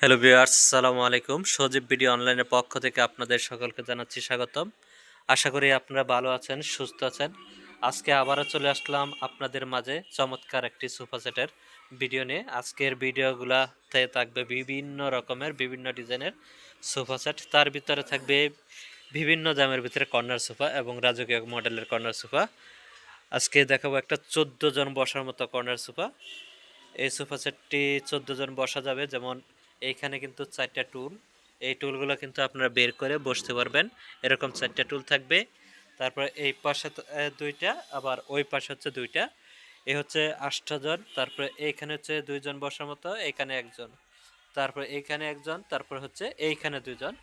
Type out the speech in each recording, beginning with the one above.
Hello viewers, আসসালামু আলাইকুম। সজীব video অনলাইনের পক্ষ থেকে আপনাদের সকলকে জানাচ্ছি স্বাগতম। আশা করি আপনারা ভালো আছেন, সুস্থ আছেন। আজকে আবারও চলে আসলাম আপনাদের মাঝে চমৎকার একটি সোফা সেটের ভিডিও নিয়ে। আজকের ভিডিওগুলাতে থাকবে বিভিন্ন রকমের বিভিন্ন ডিজাইনের সোফা সেট। তার ভিতরে থাকবে বিভিন্ন দামের ভিতরে কর্নার সোফা এবং রাজকীয় মডেলের কর্নার সোফা। আজকে দেখাবো একটা 14 জন বসার মতো কর্নার সোফা। এই সোফা সেটটি 14 জন বসা যাবে। যেমন এইখানে কিন্তু 4টা টুল, এই টুলগুলো কিন্তু আপনারা বের করে বসতে পারবেন। এরকম 4টা টুল থাকবে। তারপরে এই পাশে দুইটা, আবার ওই পাশে হচ্ছে দুইটা। এই হচ্ছে 8 জন। তারপরে এইখানে হচ্ছে 2 জন বসার মতো, এখানে একজন, তারপরে এইখানে একজন, তারপর হচ্ছে এইখানে 2 জন।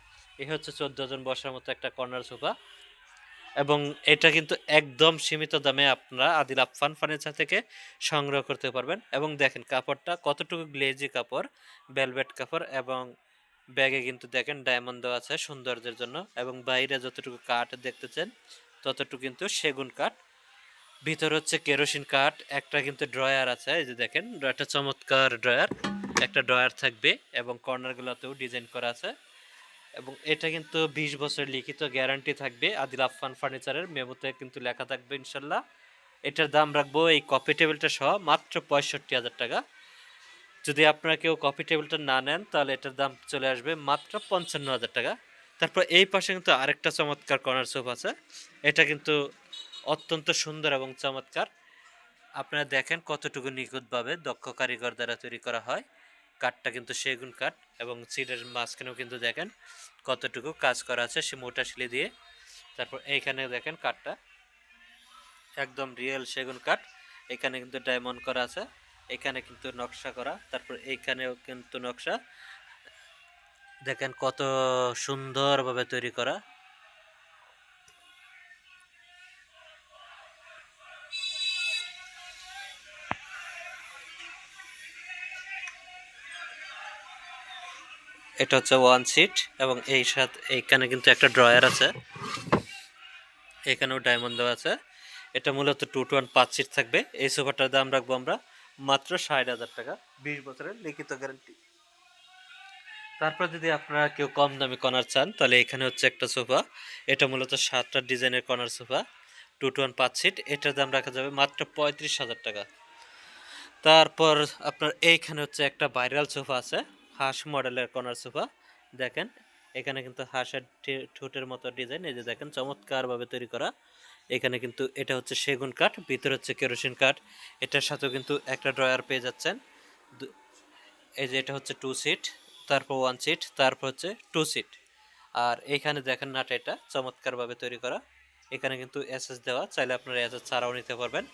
এই হচ্ছে 14 জন বসার মতো একটা কর্নার সোফা। এবং এটা কিন্তু একদম সীমিত দামে আপনারা আদিল আফফান ফার্নিচার থেকে সংগ্রহ করতে পারবেন। এবং দেখেন কাপড়টা কতটুকু গ্লেজি কাপড়, ভেলভেট কাপড়। এবং ব্যাগে কিন্তু দেখেন ডায়মন্ড দেওয়া আছে সৌন্দর্যের জন্য। এবং বাইরে যতটুকু কাঠ দেখতেছেন ততটুকু কিন্তু সেগুন কাঠ। ভিতর হচ্ছে কেরোসিন কাঠ। একটা কিন্তু ড্রয়ার আছে, এই যে দেখেন একটা চমৎকার ড্রয়ার, একটা ড্রয়ার থাকবে। এবং কর্নারগুলোতেও ডিজাইন করা আছে। এবং এটা কিন্তু 20 বছর লিখিত গ্যারান্টি থাকবে। আদিল আফফান ফার্নিচারের মেমোতে কিন্তু লেখা থাকবে ইনশাল্লাহ। এটার দাম রাখবো এই কফি টেবিলটা সহ মাত্র 65,000 টাকা। যদি আপনারা কেউ কফি টেবিলটা না নেন তাহলে এটার দাম চলে আসবে মাত্র 55,000 টাকা। তারপর এই পাশে কিন্তু আরেকটা চমৎকার কর্নার সোফা আছে। এটা কিন্তু অত্যন্ত সুন্দর এবং চমৎকার। আপনারা দেখেন কতটুকু নিখুঁতভাবে দক্ষ কারিগর দ্বারা তৈরি করা হয়। কাঠটা কিন্তু সেগুন কাঠ। এবং সিটের মাঝখানেও কিন্তু দেখেন কতটুকু কাজ করা আছে সে মোটা শিলি দিয়ে। তারপর এইখানে দেখেন কাঠটা একদম রিয়েল সেগুন কাঠ। এখানে কিন্তু ডায়মন্ড করা আছে, এখানে কিন্তু নকশা করা। তারপর এইখানেও কিন্তু নকশা, দেখেন কত সুন্দরভাবে তৈরি করা। এটা হচ্ছে ওয়ান সিট। এবং এই সাথে এইখানে কিন্তু একটা ড্রয়ার আছে, এখানেও ডায়মন্ড দেওয়া আছে। এটা মূলত 2 to 1 5 সিট থাকবে। এই সোফাটার দাম রাখবো আমরা মাত্র 60,000 টাকা, 20 বছরের লিখিত গ্যারান্টি। তারপর যদি আপনারা কেউ কম দামি কর্নার চান তাহলে এখানে হচ্ছে একটা সোফা। এটা মূলত 7টা ডিজাইনের কর্নার সোফা, 2 to 1 5 সিট। এটার দাম রাখা যাবে মাত্র 35,000 টাকা। তারপর আপনার এইখানে হচ্ছে একটা ভাইরাল সোফা আছে, হাঁস মডেলের কর্নার সোফা। দেখেন এখানে কিন্তু হাঁসের ঠোঁটের মতো ডিজাইন, এই যে দেখেন চমৎকারভাবে তৈরি করা। এখানে কিন্তু এটা হচ্ছে সেগুন কাঠ, ভিতরে হচ্ছে কেরোসিন কাঠ। এটার সাথেও কিন্তু একটা ড্রয়ার পেয়ে যাচ্ছেন। এই যে এটা হচ্ছে 2 সিট, তারপর 1 সিট, তারপর হচ্ছে 2 সিট। আর এইখানে দেখেন নাটে এটা চমৎকারভাবে তৈরি করা। এখানে কিন্তু এসএস দেওয়া, চাইলে আপনারা এসএস ছাড়াও নিতে পারবেন।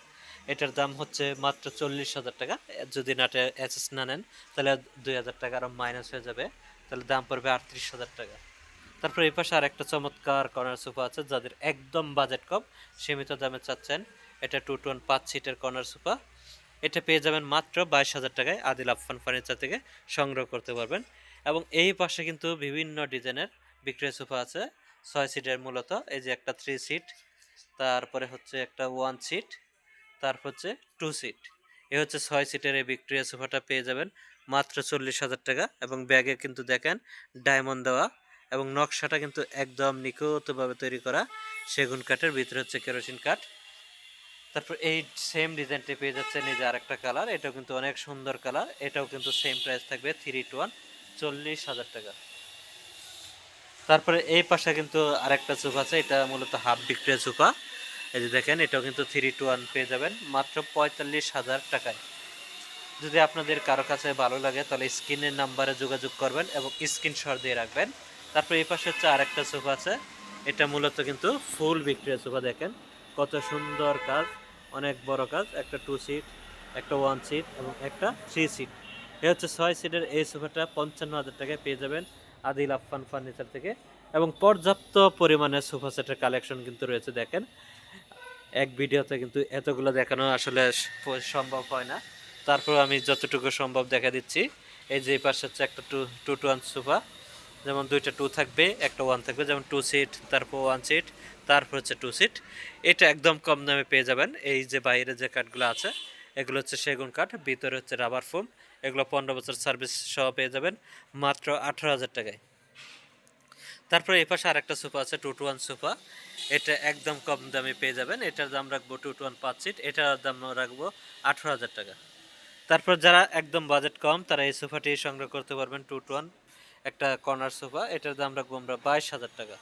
এটার দাম হচ্ছে মাত্র 40,000 টাকা। যদি নাটে এসএস না নেন তাহলে 2,000 টাকা আরও মাইনাস হয়ে যাবে, তাহলে দাম পড়বে 38,000 টাকা। তারপর এই পাশে আর একটা চমৎকার কর্নার সোফা আছে, যাদের একদম বাজেট কম, সীমিত দামে চাচ্ছেন। এটা 2 to 1 5 সিটের কর্নার সোফা। এটা পেয়ে যাবেন মাত্র 22,000 টাকায় আদিল আফফান ফার্নিচার থেকে সংগ্রহ করতে পারবেন। এবং এই পাশে কিন্তু বিভিন্ন ডিজাইনের বিক্রয় সোফা আছে 6 সিটের মূলত। এই যে একটা 3 সিট, তারপরে হচ্ছে একটা 1 সিট, তারপর হচ্ছে 2 সিট। এ হচ্ছে 6 সিটের এই ভিক্টোরিয়া সোফাটা পেয়ে যাবেন মাত্র 40,000 টাকা। এবং ব্যাগে কিন্তু দেখেন ডায়মন্ড দেওয়া। এবং নকশাটা কিন্তু একদম নিখুঁতভাবে তৈরি করা সেগুন কাঠের, ভিতরে হচ্ছে কেরোসিন কাঠ। তারপর এই সেম ডিজাইনটি পেয়ে যাচ্ছেন এই যে আরেকটা কালার, এটাও কিন্তু অনেক সুন্দর কালার। এটাও কিন্তু সেম প্রাইস থাকবে 3 to 1, 40,000 টাকা। তারপরে এই পাশে কিন্তু আরেকটা সোফা আছে, এটা মূলত হাফ ভিক্টোরিয়া সোফা। এই যে দেখেন এটাও কিন্তু 3 to 1 পেয়ে যাবেন মাত্র 45,000 টাকায়। যদি আপনাদের কারো কাছে ভালো লাগে তাহলে স্ক্রিনের নাম্বারে যোগাযোগ করবেন এবং স্ক্রিনশট দিয়ে রাখবেন। তারপর এই পাশে হচ্ছে আরেকটা সোফা আছে, এটা মূলত কিন্তু ফুল ভিক্টোরিয়া সোফা। দেখেন কত সুন্দর কাজ, অনেক বড় কাজ। একটা 2 সিট, একটা 1 সিট এবং একটা 3 সিট। এ হচ্ছে 6 সিটের এই সোফাটা 55,000 টাকায় পেয়ে যাবেন আদিল আফফান ফার্নিচার থেকে। এবং পর্যাপ্ত পরিমাণে সোফা সেটের কালেকশন কিন্তু রয়েছে। দেখেন এক ভিডিওতে কিন্তু এতগুলো দেখানো আসলে সম্ভব হয় না। তারপর আমি যতটুকু সম্ভব দেখা দিচ্ছি। এই যে এই পাশে হচ্ছে একটা 2 to 1 সোফা, যেমন দুইটা 2 থাকবে, একটা 1 থাকবে। যেমন 2 সিট, তারপর 1 সিট, তারপর হচ্ছে 2 সিট। এটা একদম কম দামে পেয়ে যাবেন। এই যে বাইরে যে কাঠগুলো আছে এগুলো হচ্ছে সেগুন কাঠ, ভিতরে হচ্ছে রাবার ফোম। এগুলো 15 বছর সার্ভিস সহ পেয়ে যাবেন মাত্র 18,000 টাকায়। তারপরে এই পাশে আরেকটা সোফা আছে 2 to 1 সোফা, এটা একদম কম দামে পেয়ে যাবেন। এটার দাম রাখবো 2 to 1 5 সিট, এটার দাম রাখবো 18,000 টাকা। তারপর যারা একদম বাজেট কম তারা এই সোফাটি সংগ্রহ করতে পারবেন 2 to 1 একটা কর্নার সোফা, এটার দাম রাখবো আমরা 22,000 টাকা।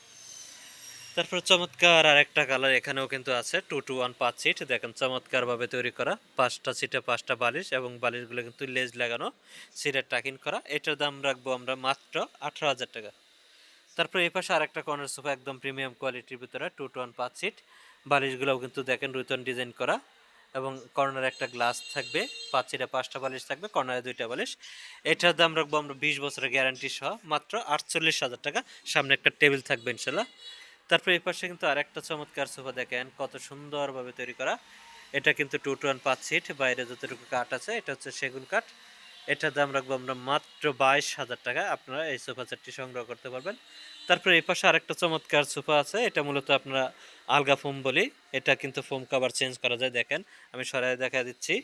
তারপর চমৎকার আর একটা কালার এখানেও কিন্তু আছে 2 to 1 5 সিট, দেখেন চমৎকার ভাবে তৈরি করা, 5টা সিটে 5টা বালিশ এবং বালিশগুলো কিন্তু লেজ লাগানো, সিটের টাকিং করা, এটার দাম রাখবো আমরা মাত্র 18,000 টাকা। তারপর এই পাশে আরেকটা কর্নার সোফা একদম প্রিমিয়াম কোয়ালিটির ভিতরে 2 to 1 5 সিট, বালিশগুলোও কিন্তু দেখেন রুতন ডিজাইন করা এবং কর্নারে একটা গ্লাস থাকবে, 5 সিটে 5টা বালিশ থাকবে, কর্নারে 2টা বালিশ, এটার দাম রাখবো আমরা 20 বছরের গ্যারান্টি সহ মাত্র 48,000 টাকা। সামনে একটা টেবিল থাকবে ইনশাল্লাহ। তারপর এই পাশে কিন্তু আরেকটা চমৎকার সোফা দেখেন কত সুন্দরভাবে তৈরি করা, এটা কিন্তু 2 to 1 5 সিট, বাইরে যতটুকু কাঠ আছে এটা হচ্ছে সেগুন কাঠ, এটার দাম রাখবো আমরা মাত্র 22,000 টাকা। আপনারা এই সোফা সেটটি সংগ্রহ করতে পারবেন। তারপরে এই পাশে আরেকটা চমৎকার সোফা আছে, এটা মূলত আপনারা আলগা ফোম বলি, এটা কিন্তু ফোম কভার চেঞ্জ করা যায়, দেখেন আমি সরাই দেখা দিচ্ছি।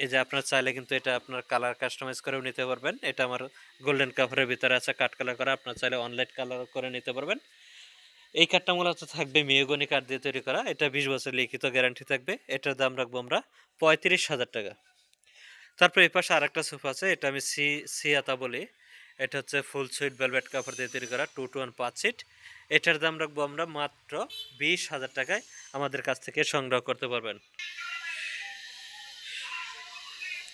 এই যে আপনার চাইলে কিন্তু এটা আপনার কালার কাস্টমাইজ করেও নিতে পারবেন, এটা আমার গোল্ডেন কাভারের ভিতরে আছে কাঠ কালার করা, আপনার চাইলে অনলাইন কালার করে নিতে পারবেন। এই কাঠটা মূলত থাকবে মেহগনি কাঠ দিয়ে তৈরি করা, এটা 20 বছর লিখিত গ্যারান্টি থাকবে, এটার দাম রাখবো আমরা 35,000 টাকা। তারপর এই পাশে আরেকটা সোফা আছে, এটা আমি সিয়াতা বলি, এটা হচ্ছে ফুল সুইট ভেলভেট কাপড় দিয়ে তৈরি করা 2 to 1 5 সিট, এটার দাম রাখবো আমরা মাত্র 20,000 টাকায়, আমাদের কাছ থেকে সংগ্রহ করতে পারবেন।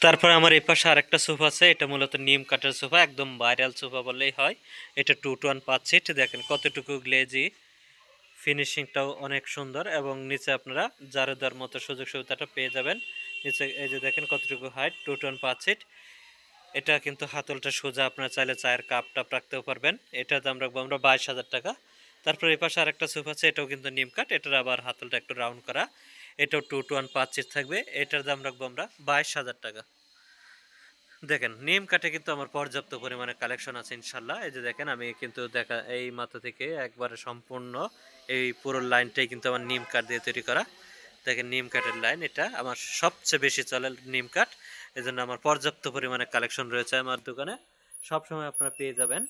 তারপর আমার এই পাশে আরেকটা সোফা আছে, এটা মূলত নিম কাঠের সোফা, একদম ভাইরাল সোফা বললেই হয়, এটা 2 to 1 5 সিট, দেখেন কতটুকু গ্লেজি, ফিনিশিংটাও অনেক সুন্দর এবং নিচে আপনারা জারুদার মতো সুযোগ সুবিধাটা পেয়ে যাবেন। নিচে এই যে দেখেন কতটুকু হাইট, 2 to 1 5 সিট, এটা কিন্তু হাতলটা সোজা, আপনারা চাইলে চায়ের কাপ টাপ রাখতেও পারবেন, এটার দাম রাখবো আমরা 22,000 টাকা। তারপর এই পাশে আরেকটা সোফা আছে, এটাও কিন্তু নিম কাঠ, এটার আবার হাতলটা একটু রাউন্ড করা, এটাও 2 to 1 5 সিট থাকবে, এটার দাম রাখবো আমরা 22,000 টাকা। দেখেন নিম কাঠে কিন্তু আমার পর্যাপ্ত পরিমাণে কালেকশন আছে ইনশাল্লাহ। এই যে দেখেন আমি কিন্তু দেখা এই মাথা থেকে একবারে সম্পূর্ণ এই পুরো লাইনটাই কিন্তু আমার নিম কাঠ দিয়ে তৈরি করা, দেখেন নিম কাঠের লাইন, এটা আমার সবচেয়ে বেশি চলে নিম কাঠ, এই জন্য আমার পর্যাপ্ত পরিমাণে কালেকশন রয়েছে আমার দোকানে, সবসময় আপনারা পেয়ে যাবেন।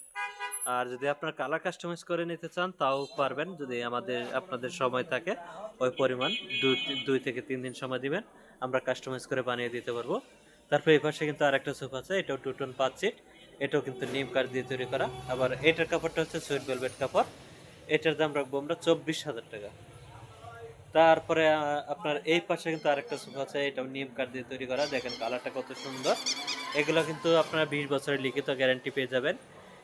আর যদি আপনার কালার কাস্টমাইজ করে নিতে চান তাও পারবেন, যদি আপনাদের সময় থাকে ওই পরিমাণ 2 থেকে 3 দিন সময় দিবেন, আমরা কাস্টমাইজ করে বানিয়ে দিতে পারবো। তারপর এই পাশে কিন্তু আরেকটা সোফা আছে, এটাও 2 to 1 5 সিট, এটাও কিন্তু নিম কাঠ দিয়ে তৈরি করা, আবার এটার কাপড়টা হচ্ছে সুইট ভেলভেট কাপড়, এটার দাম রাখবো আমরা 24,000 টাকা। তারপরে আপনার এই পাশে কিন্তু আরেকটা সোফা আছে, এটাও নিম কাঠ দিয়ে তৈরি করা, দেখেন কালারটা কত সুন্দর, এগুলো কিন্তু আপনারা 20 বছরের লিখিত গ্যারান্টি পেয়ে যাবেন।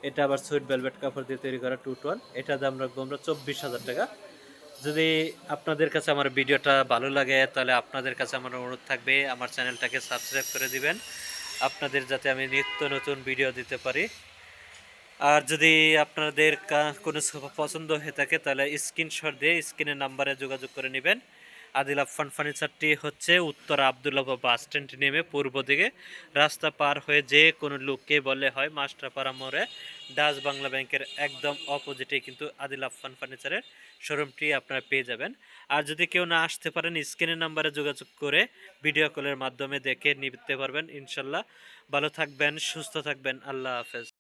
এটা আবার সুইট ভেলভেট কাপড় দিয়ে তৈরি করা 2 to 1, এটার দাম রাখবো আমরা 24,000 টাকা। যদি আপনাদের কাছে আমার ভিডিওটা ভালো লাগে তাহলে আপনাদের কাছে আমার অনুরোধ থাকবে আমার চ্যানেলটাকে সাবস্ক্রাইব করে দিবেন, আপনাদের যাতে আমি নিত্য নতুন ভিডিও দিতে পারি। আর যদি আপনাদের কোনো সোফা পছন্দ হয়ে থাকে তাহলে স্ক্রিনশট দিয়ে স্ক্রিনের নাম্বারে যোগাযোগ করে নেবেন। আদিল আফফান ফার্নিচারটি হচ্ছে উত্তর আবদুল্লাহ বাস স্ট্যান্ড নেমে পূর্ব দিকে রাস্তা পার হয়ে যে কোনো লোককে বললে হয় মাস্টারপাড়া মোড়ে ডাচ বাংলা ব্যাংকের একদম অপোজিটে কিন্তু আদিল আফফান ফার্নিচারের শোরুমটি আপনারা পেয়ে যাবেন। আর যদি কেউ না আসতে পারেন স্ক্রিনের নাম্বারে যোগাযোগ করে ভিডিও কলের মাধ্যমে দেখে নিতে পারবেন ইনশাল্লাহ। ভালো থাকবেন, সুস্থ থাকবেন, আল্লাহ হাফেজ।